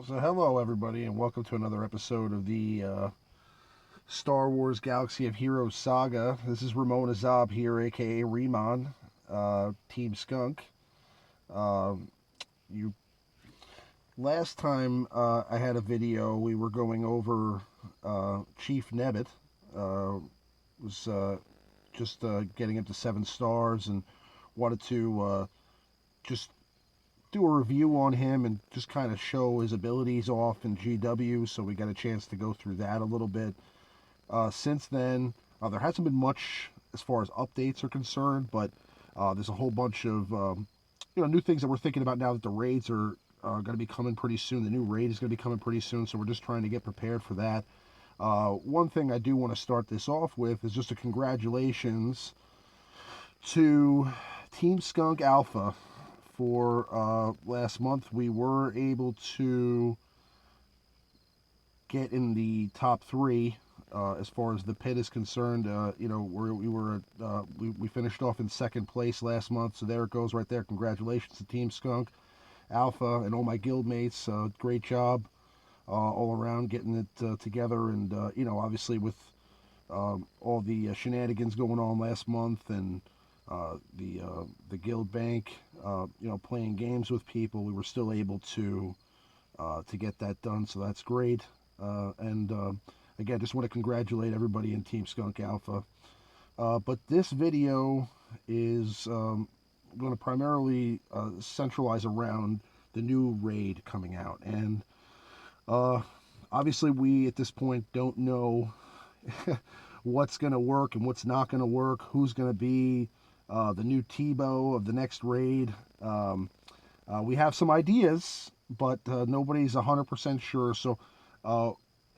So hello everybody and welcome to another episode of the Star Wars Galaxy of Heroes saga. This is Remon Azab here, aka Remon, TeamSkunk. Um, you Last time I had a video, we were going over Chief Nebbit. Was just getting up to 7 stars and wanted to just do a review on him and just kind of show his abilities off in GW. So we got a chance to go through that a little bit. Since then, there hasn't been much as far as updates are concerned, but there's a whole bunch of new things that we're thinking about now that the raids are going to be coming pretty soon. The new raid is going to be coming pretty soon, so we're just trying to get prepared for that. One thing I do want to start this off with is just a congratulations to TeamSkunk Alpha for last month. We were able to get in the top three as far as the pit is concerned. We finished off in second place last month, so there it goes right there. Congratulations to TeamSkunk Alpha and all my guild mates. Great job all around getting it together, and obviously with all the shenanigans going on last month and the guild bank, playing games with people, we were still able to get that done. So that's great. And again, just want to congratulate everybody in TeamSkunk Alpha. But this video is going to primarily centralize around the new raid coming out, and obviously we at this point don't know what's going to work and what's not going to work, who's going to be the new Tebow of the next raid. We have some ideas, but nobody's 100% sure. So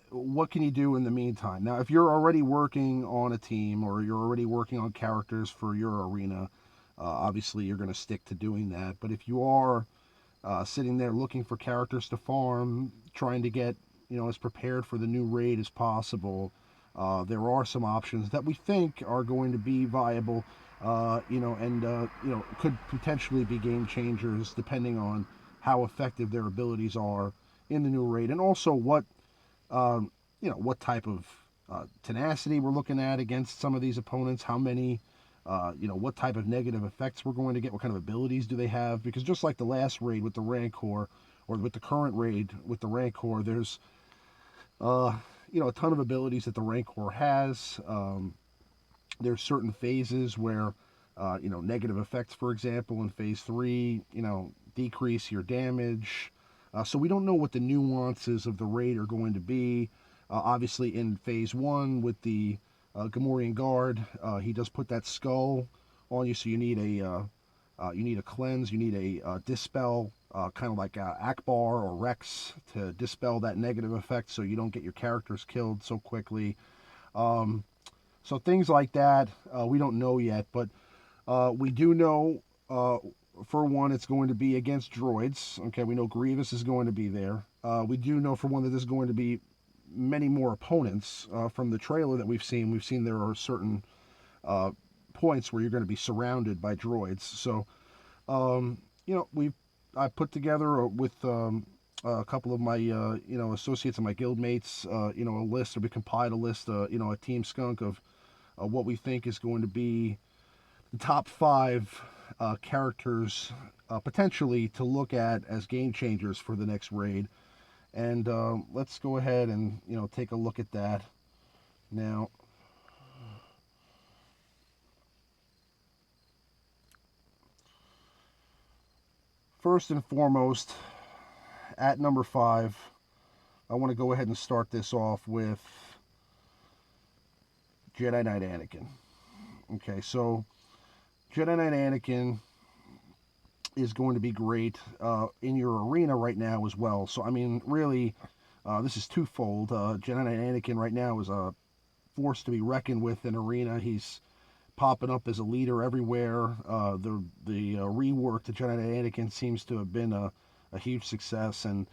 what can you do in the meantime? Now, if you're already working on a team or you're already working on characters for your arena, obviously you're going to stick to doing that. But if you are sitting there looking for characters to farm, trying to get as prepared for the new raid as possible, there are some options that we think are going to be viable, could potentially be game changers depending on how effective their abilities are in the new raid, and also what type of tenacity we're looking at against some of these opponents, how many, what type of negative effects we're going to get, what kind of abilities do they have, because just like the last raid with the Rancor, or with the current raid with the Rancor, there's a ton of abilities that the Rancor has. There's certain phases where, negative effects, for example, in phase 3, decrease your damage. So we don't know what the nuances of the raid are going to be. Obviously, in phase 1 with the Gamorrean Guard, he does put that skull on you, so you need a cleanse, you need a dispel, kind of like Akbar or Rex, to dispel that negative effect so you don't get your characters killed so quickly. So things like that, we don't know yet, but we do know, for one, it's going to be against droids. Okay, we know Grievous is going to be there. We do know, for one, that there's going to be many more opponents. From the trailer that we've seen there are certain points where you're going to be surrounded by droids. So, I put together with a couple of my associates and my guild mates, a list, or we compiled a list, a TeamSkunk of what we think is going to be the top 5 characters potentially to look at as game changers for the next raid. And let's go ahead and take a look at that now. First and foremost, at number 5, I want to go ahead and start this off with Jedi Knight Anakin. Okay, so Jedi Knight Anakin is going to be great in your arena right now as well. So, I mean, really, this is twofold. Jedi Knight Anakin right now is a force to be reckoned with in arena. He's popping up as a leader everywhere. The rework to Jedi Knight Anakin seems to have been a huge success, and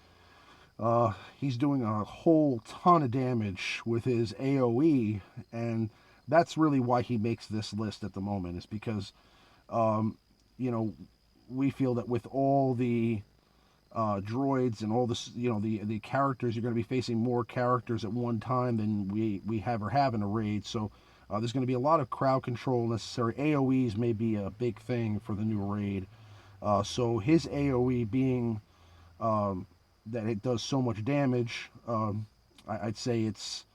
he's doing a whole ton of damage with his AoE, and that's really why he makes this list at the moment, is because, we feel that with all the droids and all this, the characters. You're going to be facing more characters at one time than we have in a raid. So there's going to be a lot of crowd control necessary. AOE's may be a big thing for the new raid. So his AOE being that it does so much damage, I'd say it's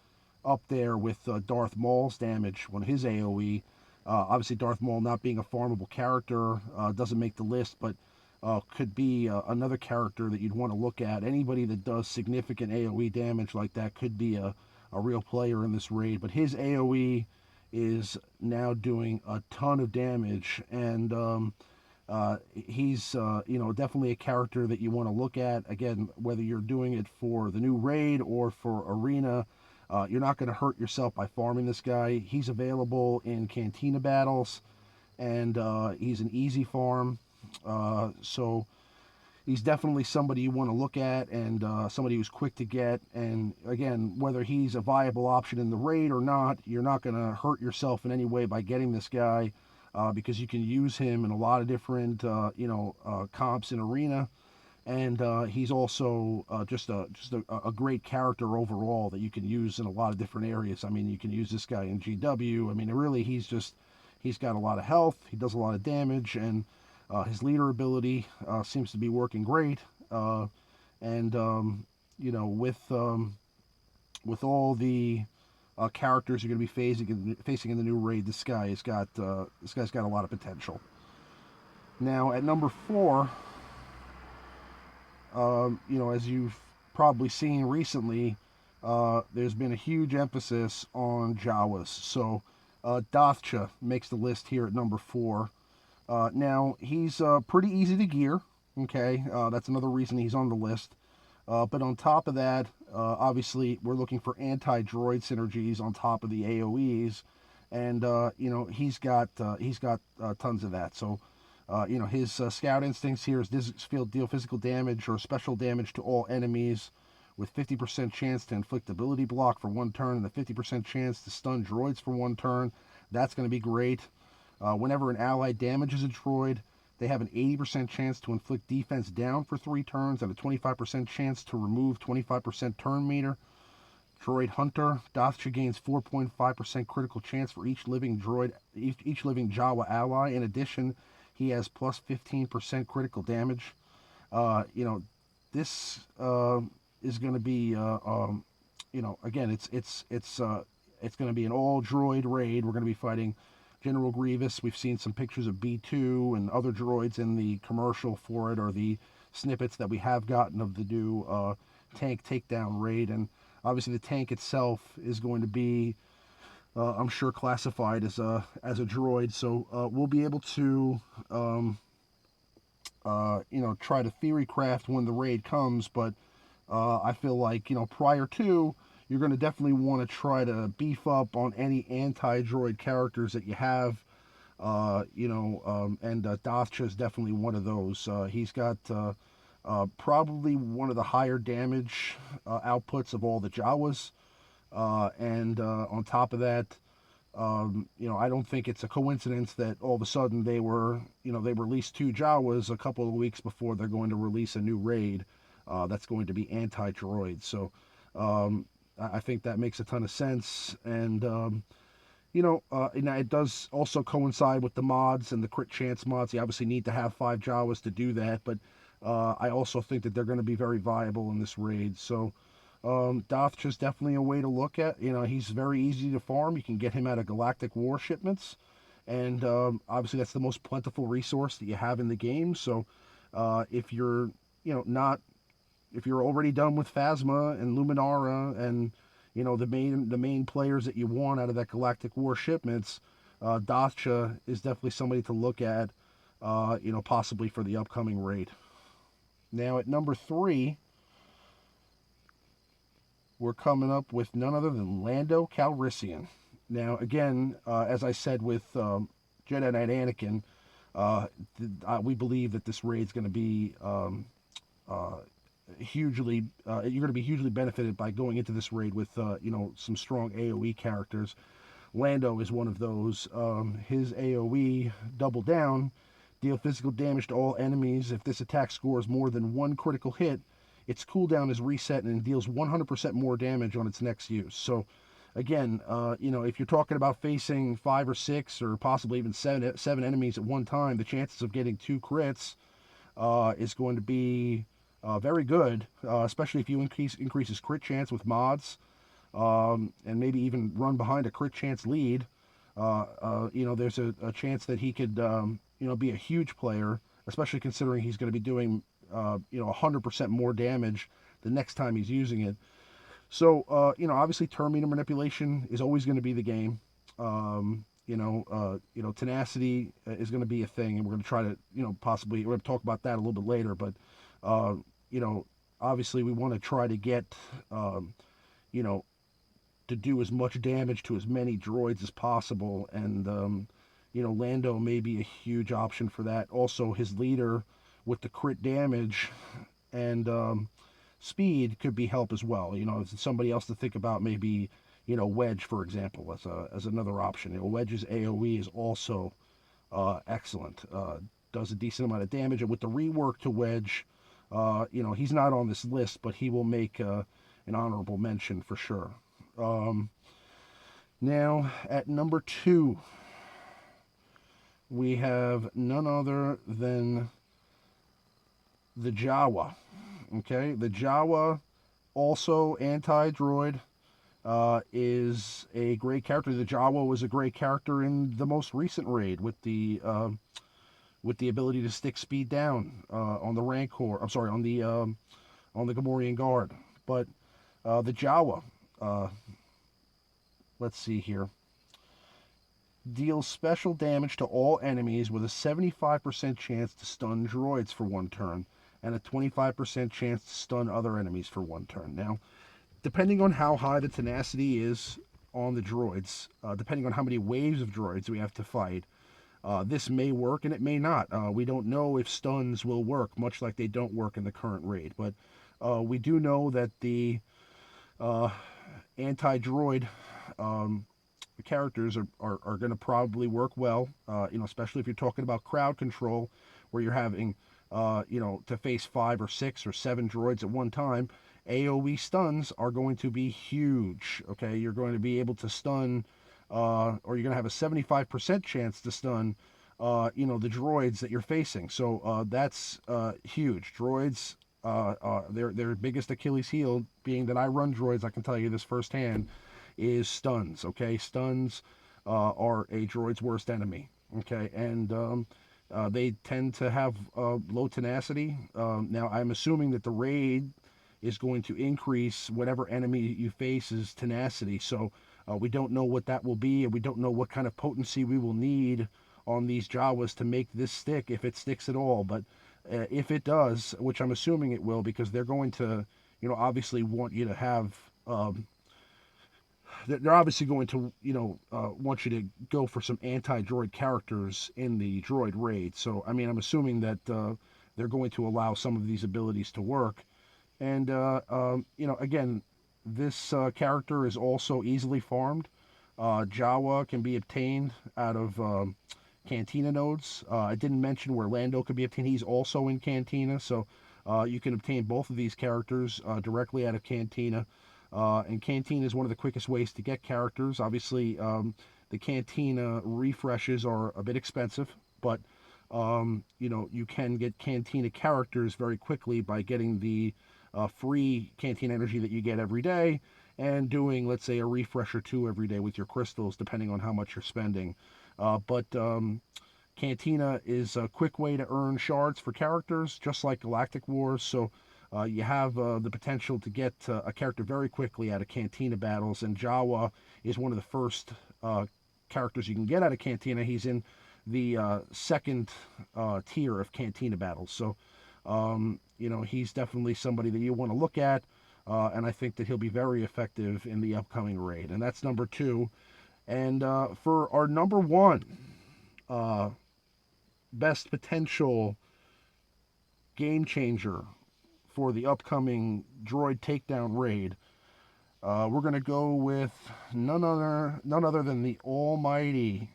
up there with Darth Maul's damage when his AOE. Obviously, Darth Maul not being a farmable character doesn't make the list, but could be another character that you'd want to look at. Anybody that does significant AOE damage like that could be a real player in this raid. But his AOE is now doing a ton of damage, and he's definitely a character that you want to look at. Again, whether you're doing it for the new raid or for arena, you're not going to hurt yourself by farming this guy. He's available in Cantina battles, and he's an easy farm. So he's definitely somebody you want to look at, and somebody who's quick to get. And again, whether he's a viable option in the raid or not, you're not going to hurt yourself in any way by getting this guy, because you can use him in a lot of different comps in arena. And he's also just a great character overall that you can use in a lot of different areas. I mean, you can use this guy in GW. I mean, really, he's got a lot of health. He does a lot of damage, and his leader ability seems to be working great. And with all the characters you're going to be facing in the new raid, this guy's got a lot of potential. Now at number 4. As you've probably seen recently, there's been a huge emphasis on Jawas. So Dathcha makes the list here at number 4. Now, he's pretty easy to gear. Okay, that's another reason he's on the list. But on top of that, obviously, we're looking for anti-droid synergies on top of the AOEs. And, he's got tons of that. So his scout instincts here is deal physical damage or special damage to all enemies with 50% chance to inflict ability block for 1 turn and a 50% chance to stun droids for 1 turn. That's going to be great. Whenever an ally damages a droid, they have an 80% chance to inflict defense down for 3 turns and a 25% chance to remove 25% turn meter. Droid Hunter, Dathcha gains 4.5% critical chance for each living Jawa ally. In addition, he has plus 15% critical damage. This is going to be, again, it's going to be an all droid raid. We're going to be fighting General Grievous. We've seen some pictures of B2 and other droids in the commercial for it, or the snippets that we have gotten of the new tank takedown raid. And obviously, the tank itself is going to be, I'm sure, classified as a droid, so we'll be able to try to theory craft when the raid comes. But I feel like prior to, you're going to definitely want to try to beef up on any anti-droid characters that you have. And Dathcha is definitely one of those. He's got probably one of the higher damage outputs of all the Jawas. And on top of that, I don't think it's a coincidence that all of a sudden they released 2 Jawas a couple of weeks before they're going to release a new raid that's going to be anti-droid. So I think that makes a ton of sense. And it does also coincide with the mods and the crit chance mods. You obviously need to have 5 Jawas to do that, but I also think that they're going to be very viable in this raid. So Dathcha is definitely a way to look at. He's very easy to farm. You can get him out of Galactic War shipments, and obviously that's the most plentiful resource that you have in the game. So if you're if you're already done with Phasma and Luminara and the main players that you want out of that Galactic War shipments, Dathcha is definitely somebody to look at, possibly for the upcoming raid. Now at number 3, we're coming up with none other than Lando Calrissian. Now, again, as I said with Jedi Knight Anakin, we believe that this raid is going to be hugely, you're going to be hugely benefited by going into this raid with, some strong AoE characters. Lando is one of those. His AoE Double Down Deal physical damage to all enemies. If this attack scores more than one critical hit, its cooldown is reset and deals 100% more damage on its next use. So, again, if you're talking about facing 5 or 6 or possibly even seven enemies at one time, the chances of getting 2 crits is going to be very good, especially if you increase his crit chance with mods, and maybe even run behind a crit chance lead. There's a chance that he could, be a huge player, especially considering he's going to be doing, 100% more damage the next time he's using it. So, obviously, turn meter manipulation is always going to be the game. Tenacity is going to be a thing, and we're going to try to, possibly, we're going to talk about that a little bit later. But, uh, you know, obviously, we want to try to get, you know, to do as much damage to as many droids as possible, and Lando may be a huge option for that. Also, his leader with the crit damage and speed could be help as well. Somebody else to think about, maybe Wedge, for example, as another option. Wedge's AOE is also excellent. Does a decent amount of damage, and with the rework to Wedge, he's not on this list, but he will make an honorable mention for sure. Now, at number 2, we have none other than the Jawa. Okay, the Jawa, also anti-droid, is a great character. The Jawa was a great character in the most recent raid with the ability to stick speed down on the Rancor. I'm sorry, on the Gamorrean Guard. But the Jawa, let's see here, deals special damage to all enemies with a 75% chance to stun droids for 1 turn, and a 25% chance to stun other enemies for 1 turn. Now, depending on how high the tenacity is on the droids, depending on how many waves of droids we have to fight, this may work and it may not. We don't know if stuns will work, much like they don't work in the current raid. But we do know that the anti-droid characters are going to probably work well, especially if you're talking about crowd control, where you're having, to face 5 or 6 or 7 droids at one time. AoE stuns are going to be huge. Okay, you're going to be able to stun, or you're going to have a 75% chance to stun, the droids that you're facing. So that's huge. Droids, their biggest Achilles heel, being that I run droids, I can tell you this firsthand, is stuns. Okay, stuns are a droid's worst enemy. Okay, and they tend to have low tenacity. Now, I'm assuming that the raid is going to increase whatever enemy you face's tenacity. So we don't know what that will be, and we don't know what kind of potency we will need on these Jawas to make this stick, if it sticks at all. But if it does, which I'm assuming it will, because they're going to, obviously want you to have. They're obviously going to, want you to go for some anti-droid characters in the droid raid. So, I mean, I'm assuming that they're going to allow some of these abilities to work. And, again, this character is also easily farmed. Jawa can be obtained out of Cantina nodes. I didn't mention where Lando could be obtained. He's also in Cantina, so you can obtain both of these characters directly out of Cantina. And Cantina is one of the quickest ways to get characters. Obviously, the Cantina refreshes are a bit expensive, but you can get Cantina characters very quickly by getting the free Cantina energy that you get every day, and doing, let's say, a refresh or 2 every day with your crystals, depending on how much you're spending. But Cantina is a quick way to earn shards for characters, just like Galactic Wars. So you have the potential to get a character very quickly out of Cantina battles, and Jawa is one of the first characters you can get out of Cantina. He's in the second tier of Cantina battles. So, he's definitely somebody that you want to look at, and I think that he'll be very effective in the upcoming raid. And that's number 2. And for our number 1 best potential game changer for the upcoming droid takedown raid, we're going to go with none other than the almighty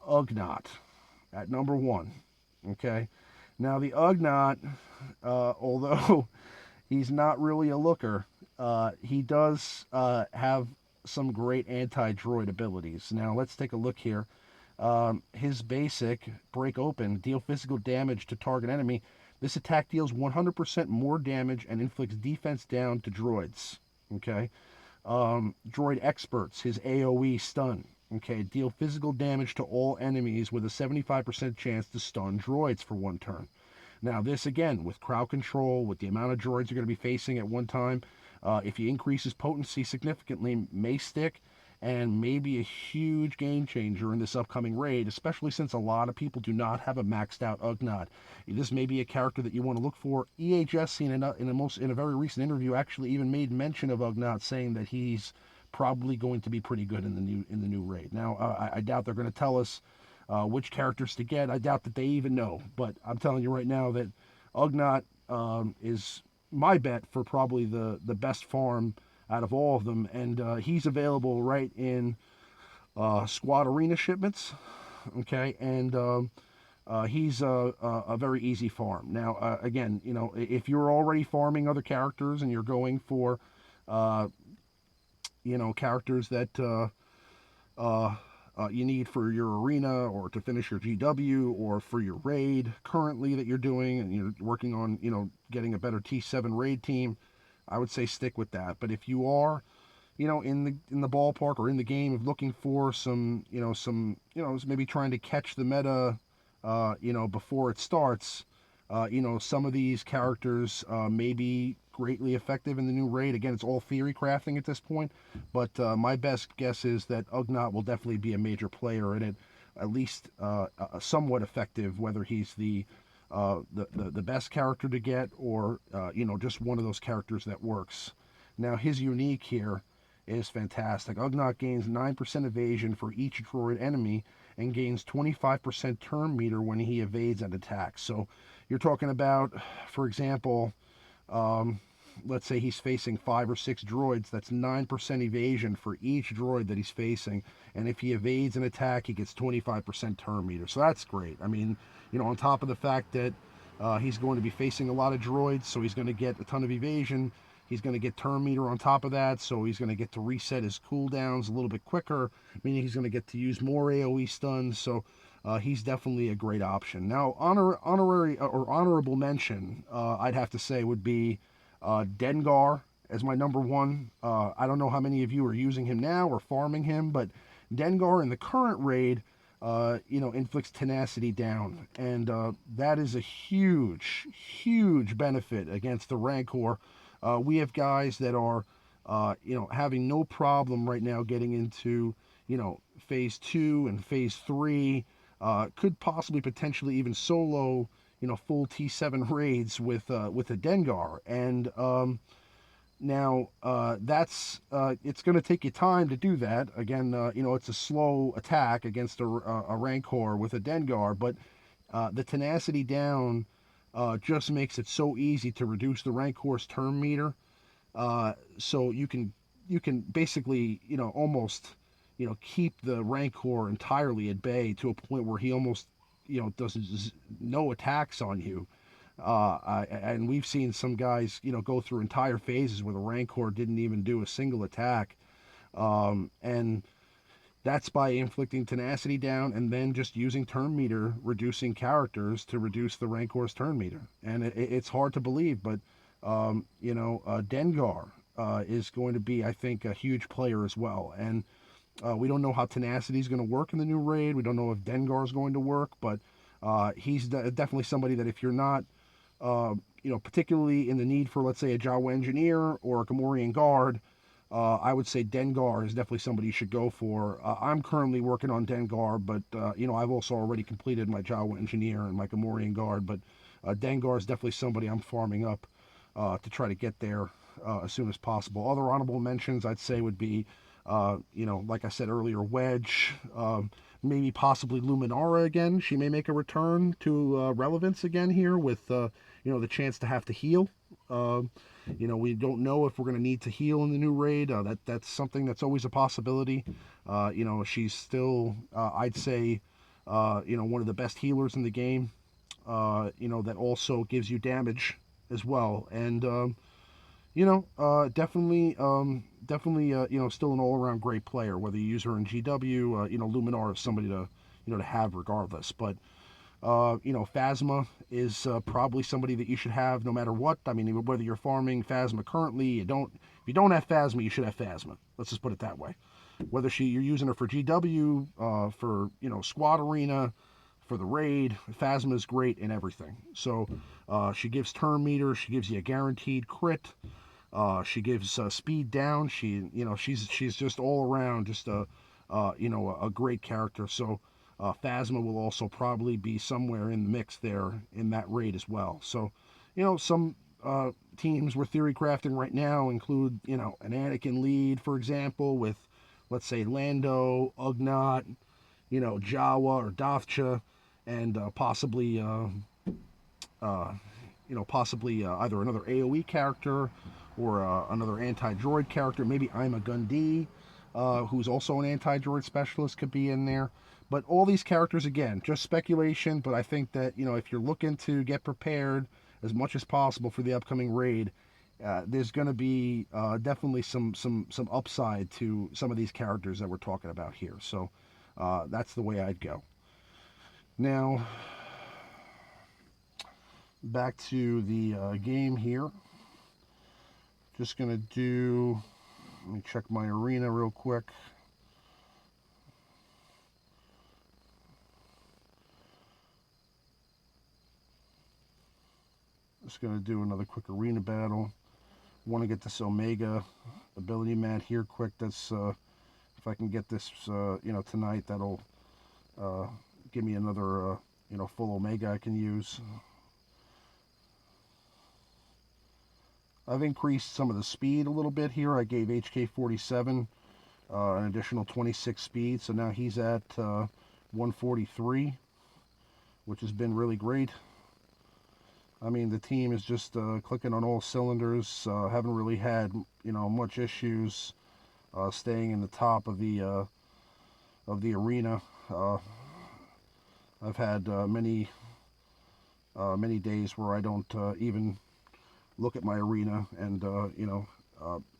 Ugnaught at number 1. Okay. Now the Ugnaught, although he's not really a looker, he does have some great anti-droid abilities. Now let's take a look here. His basic, break open, deal physical damage to target enemy. This attack deals 100% more damage and inflicts defense down to droids. Okay. Droid experts, his AoE stun. Okay, deal physical damage to all enemies with a 75% chance to stun droids for one turn. Now, this again, with crowd control, with the amount of droids you're going to be facing at one time, if he increases potency significantly, may stick and may be a huge game changer in this upcoming raid, especially since a lot of people do not have a maxed out Ugnaught. This may be a character that you want to look for. EHS in a very recent interview actually even made mention of Ugnaught, saying that he's probably going to be pretty good in the new raid. Now, I doubt they're going to tell us which characters to get. I doubt that they even know, but I'm telling you right now that Ugnaught is my bet for probably the best farm out of all of them, and he's available right in squad arena shipments. Okay, and he's a very easy farm. Now, again, if you're already farming other characters and you're going for uh, characters that you need for your arena or to finish your GW or for your raid currently that you're doing, and you're working on getting a better T7 raid team, I would say stick with that. But if you are in the ballpark or in the game of looking for maybe trying to catch the meta before it starts, some of these characters may be greatly effective in the new raid. Again, it's all theory crafting at this point, but my best guess is that Ugnaught will definitely be a major player in it, at least somewhat effective, whether he's the best character to get or just one of those characters that works. Now his unique here is fantastic. Ugnaught gains 9% evasion for each droid enemy and gains 25% turn meter when he evades an attack. So you're talking about, for example, um, let's say he's facing 5 or 6 droids. That's 9% evasion for each droid that he's facing. And if he evades an attack, he gets 25% turn meter. So that's great. I mean, on top of the fact that he's going to be facing a lot of droids, so he's going to get a ton of evasion. He's going to get turn meter on top of that, so he's going to get to reset his cooldowns a little bit quicker, meaning he's going to get to use more AoE stuns. So he's definitely a great option. Now, honorable mention, I'd have to say, would be Dengar as my number one. I don't know how many of you are using him now or farming him, but Dengar in the current raid, inflicts tenacity down, and that is a huge, huge benefit against the Rancor. We have guys that are, having no problem right now getting into, phase 2 and phase 3. Could possibly potentially even solo, full T7 raids with a Dengar, and now that's it's going to take you time to do that. Again, it's a slow attack against a Rancor with a Dengar, but the tenacity down just makes it so easy to reduce the Rancor's turn meter. So you can basically almost keep the Rancor entirely at bay to a point where he almost does no attacks on you. And we've seen some guys go through entire phases where the Rancor didn't even do a single attack, and that's by inflicting tenacity down and then just using turn meter, reducing characters to reduce the Rancor's turn meter. And it's hard to believe, but Dengar is going to be, I think, a huge player as well. And we don't know how tenacity is going to work in the new raid. We don't know if Dengar is going to work, but he's definitely somebody that if you're not, particularly in the need for, let's say, a Jawa engineer or a Gamorrean guard, I would say Dengar is definitely somebody you should go for. I'm currently working on Dengar, but I've also already completed my Jawa engineer and my Gamorrean guard. But Dengar is definitely somebody I'm farming up to try to get there as soon as possible. Other honorable mentions I'd say would be, like I said earlier, Wedge, maybe possibly Luminara again. She may make a return to relevance again here with the chance to have to heal. We don't know if we're going to need to heal in the new raid. That's something that's always a possibility. She's still, I'd say, one of the best healers in the game. that also gives you damage as well. And definitely, still an all-around great player. Whether you use her in GW, Luminar is somebody to, to have regardless. But Phasma is probably somebody that you should have no matter what. I mean, whether you're farming Phasma currently, if you don't have Phasma, you should have Phasma. Let's just put it that way. Whether you're using her for GW, for squad arena, for the raid, Phasma is great in everything. So she gives turn meter, she gives you a guaranteed crit. She gives speed down. She's just all around just a great character. So Phasma will also probably be somewhere in the mix there in that raid as well. So some teams we're theory crafting right now include an Anakin lead, for example, with let's say Lando, Ugnaught, Jawa or Dathcha, and possibly either another AOE character or another anti-droid character. Maybe I'm a Gundee, who's also an anti-droid specialist, could be in there. But all these characters, again, just speculation. But I think that if you're looking to get prepared as much as possible for the upcoming raid, there's going to be definitely some upside to some of these characters that we're talking about here. So that's the way I'd go. Now, back to the game here. Just going to let me check my arena real quick. Just going to do another quick arena battle. Want to get this Omega ability mat here quick. That's if I can get this tonight, that'll give me another full Omega I can use. I've increased some of the speed a little bit here. I gave HK47 an additional 26 speed, so now he's at 143, which has been really great. I mean, the team is just clicking on all cylinders. Haven't really had much issues staying in the top of the arena. I've had many days where I don't even look at my arena, and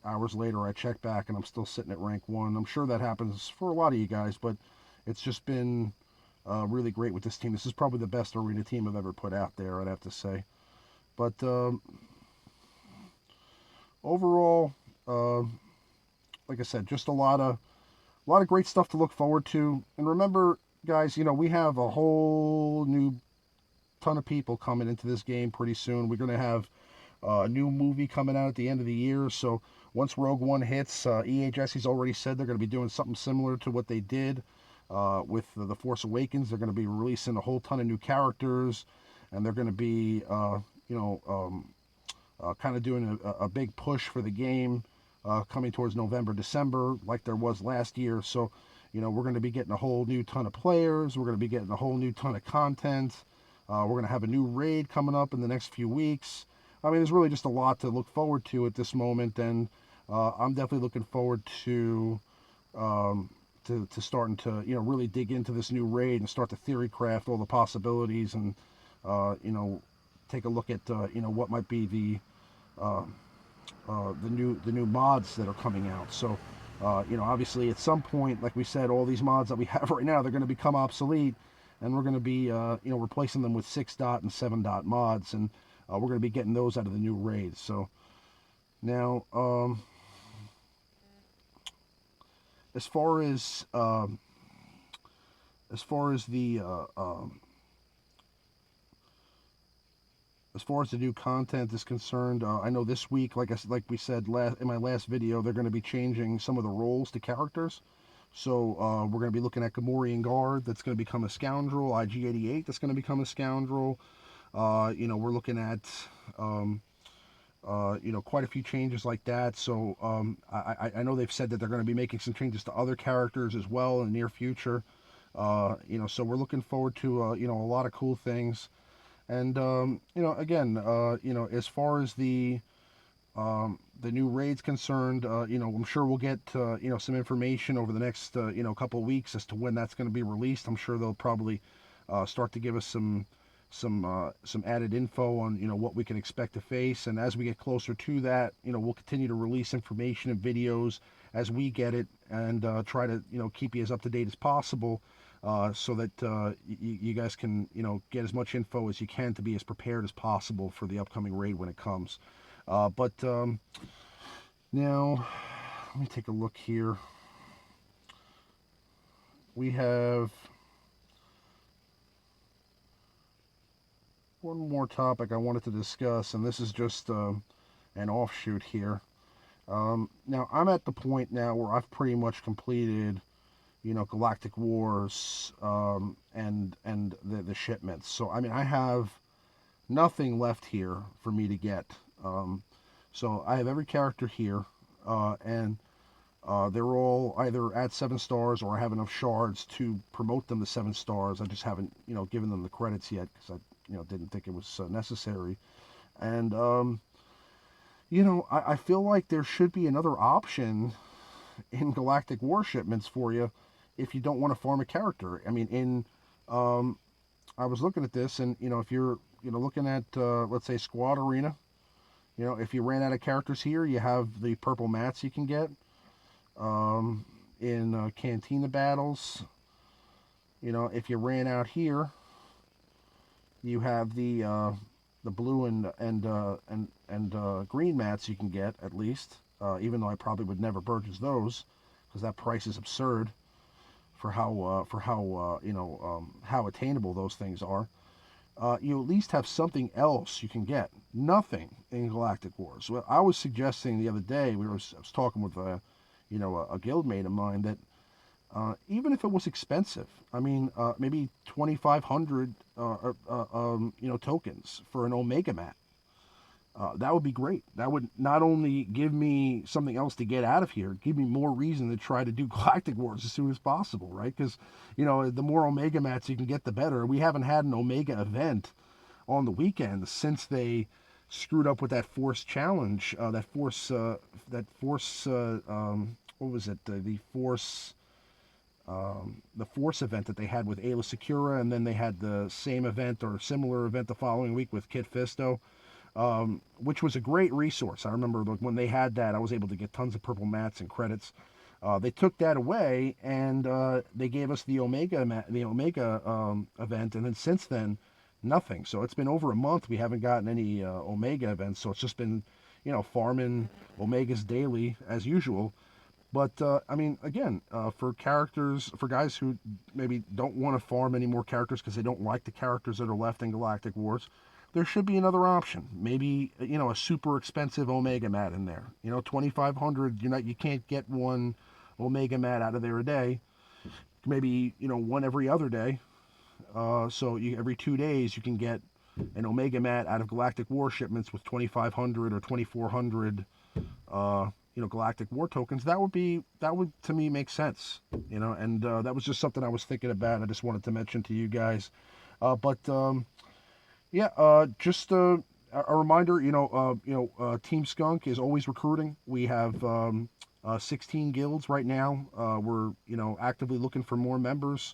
hours later I check back and I'm still sitting at rank 1. I'm sure that happens for a lot of you guys, but it's just been really great with this team. This is probably the best arena team I've ever put out there, I'd have to say. But overall, like I said, just a lot of great stuff to look forward to. And remember, guys, we have a whole new ton of people coming into this game pretty soon. We're going to have a new movie coming out at the end of the year. So once Rogue One hits, EA Jesse's already said they're going to be doing something similar to what they did with The Force Awakens. They're going to be releasing a whole ton of new characters, and they're going to be, kind of doing a big push for the game coming towards November, December, like there was last year. So, we're going to be getting a whole new ton of players. We're going to be getting a whole new ton of content. We're going to have a new raid coming up in the next few weeks. I mean, there's really just a lot to look forward to at this moment, and I'm definitely looking forward to starting to really dig into this new raid and start to theory craft all the possibilities, and take a look at what might be the new mods that are coming out. So obviously at some point, like we said, all these mods that we have right now, they're going to become obsolete, and we're going to be replacing them with 6 dot and 7 dot mods, and we're going to be getting those out of the new raids. So now, as far as the new content is concerned, I know this week, like we said in my last video, they're going to be changing some of the roles to characters. So we're going to be looking at Gamorrean Guard, that's going to become a scoundrel. IG-88, that's going to become a scoundrel. We're looking at quite a few changes like that. So I know they've said that they're going to be making some changes to other characters as well in the near future. So we're looking forward to a lot of cool things. And again, as far as the new raid's concerned, I'm sure we'll get some information over the next couple of weeks as to when that's going to be released. I'm sure they'll probably start to give us some some added info on what we can expect to face. And as we get closer to that, we'll continue to release information and videos as we get it, and try to keep you as up to date as possible, so that you guys can get as much info as you can to be as prepared as possible for the upcoming raid when it comes. But now let me take a look here. We have one more topic I wanted to discuss, and this is just an offshoot here. Now, I'm at the point now where I've pretty much completed, Galactic Wars, and the shipments. So, I mean, I have nothing left here for me to get. So I have every character here, and they're all either at 7 stars, or I have enough shards to promote them to 7 stars. I just haven't, given them the credits yet, because I, didn't think it was necessary. And I feel like there should be another option in Galactic War shipments for you if you don't want to farm a character. I mean, I was looking at this, and if you're looking at let's say Squad Arena, if you ran out of characters here, you have the purple mats you can get. In Cantina battles, if you ran out here, you have the blue and green mats you can get, at least. Even though I probably would never purchase those, because that price is absurd for how attainable those things are. You at least have something else you can get. Nothing in Galactic Wars. Well, I was suggesting the other day, I was talking with a guildmate of mine, that even if it was expensive, I mean, maybe 2,500 tokens for an Omega mat. That would be great. That would not only give me something else to get out of here, give me more reason to try to do Galactic Wars as soon as possible, right? Because, the more Omega mats you can get, the better. We haven't had an Omega event on the weekend since they screwed up with that Force challenge, what was it? The Force event that they had with Ayla Secura, and then they had the same event or similar event the following week with Kit Fisto. Which was a great resource. I remember when they had that, I was able to get tons of purple mats and credits. They took that away, and they gave us the Omega event, and then since then, nothing. So it's been over a month. We haven't gotten any Omega events, so it's just been, farming Omegas daily as usual. But I mean, again, for guys who maybe don't want to farm any more characters because they don't like the characters that are left in Galactic Wars, there should be another option. Maybe a super expensive Omega mat in there. 2,500. You can't get one Omega mat out of there a day. Maybe one every other day. So every 2 days you can get an Omega mat out of Galactic War shipments with 2,500 or 2,400. Galactic War tokens. That would to me make sense. And that was just something I was thinking about. I just wanted to mention to you guys. Just a reminder, TeamSkunk is always recruiting. We have 16 guilds right now. We're, actively looking for more members.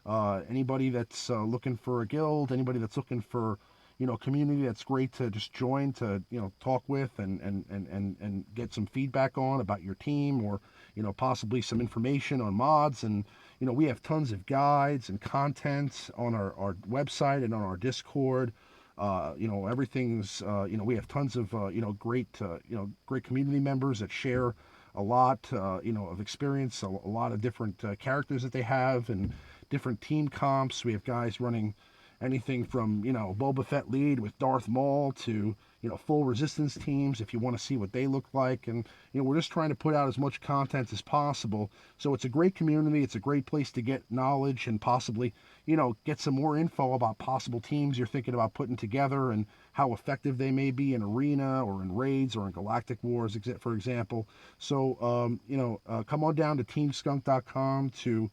Anybody that's looking for a guild, anybody that's looking for, community that's great to just join, to, talk with and get some feedback on about your team, or, possibly some information on mods. And, we have tons of guides and content on our website and on our Discord. Everything's, we have tons of, great community members that share a lot, of experience, a lot of different characters that they have, and different team comps. We have guys running anything from, Boba Fett lead with Darth Maul to, full resistance teams, if you want to see what they look like. And, we're just trying to put out as much content as possible. So it's a great community. It's a great place to get knowledge and possibly, get some more info about possible teams you're thinking about putting together and how effective they may be in arena or in raids or in Galactic Wars, for example. So, come on down to teamskunk.com to,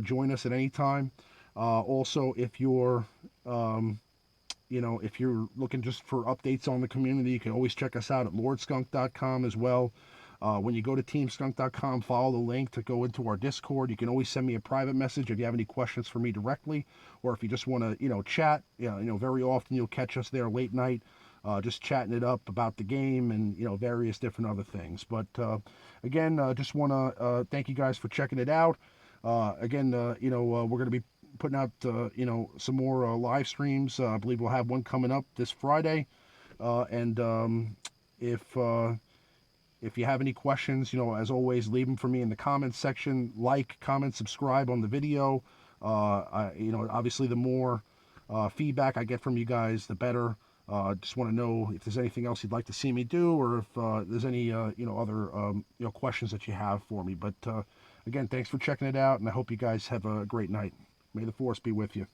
join us at any time. Also, if you're looking just for updates on the community, you can always check us out at lordskunk.com as well. When you go to teamskunk.com, follow the link to go into our Discord. You can always send me a private message if you have any questions for me directly, or if you just want to, chat. Very often you'll catch us there late night, just chatting it up about the game and various different other things. But again, just want to thank you guys for checking it out. Again, we're going to be putting out some more live streams. I believe we'll have one coming up this Friday. And if you have any questions, as always, leave them for me in the comments section. Like, comment, subscribe on the video. Obviously, the more feedback I get from you guys, the better. Just want to know if there's anything else you'd like to see me do, or if there's any other questions that you have for me. But again, thanks for checking it out, and I hope you guys have a great night. May the force be with you.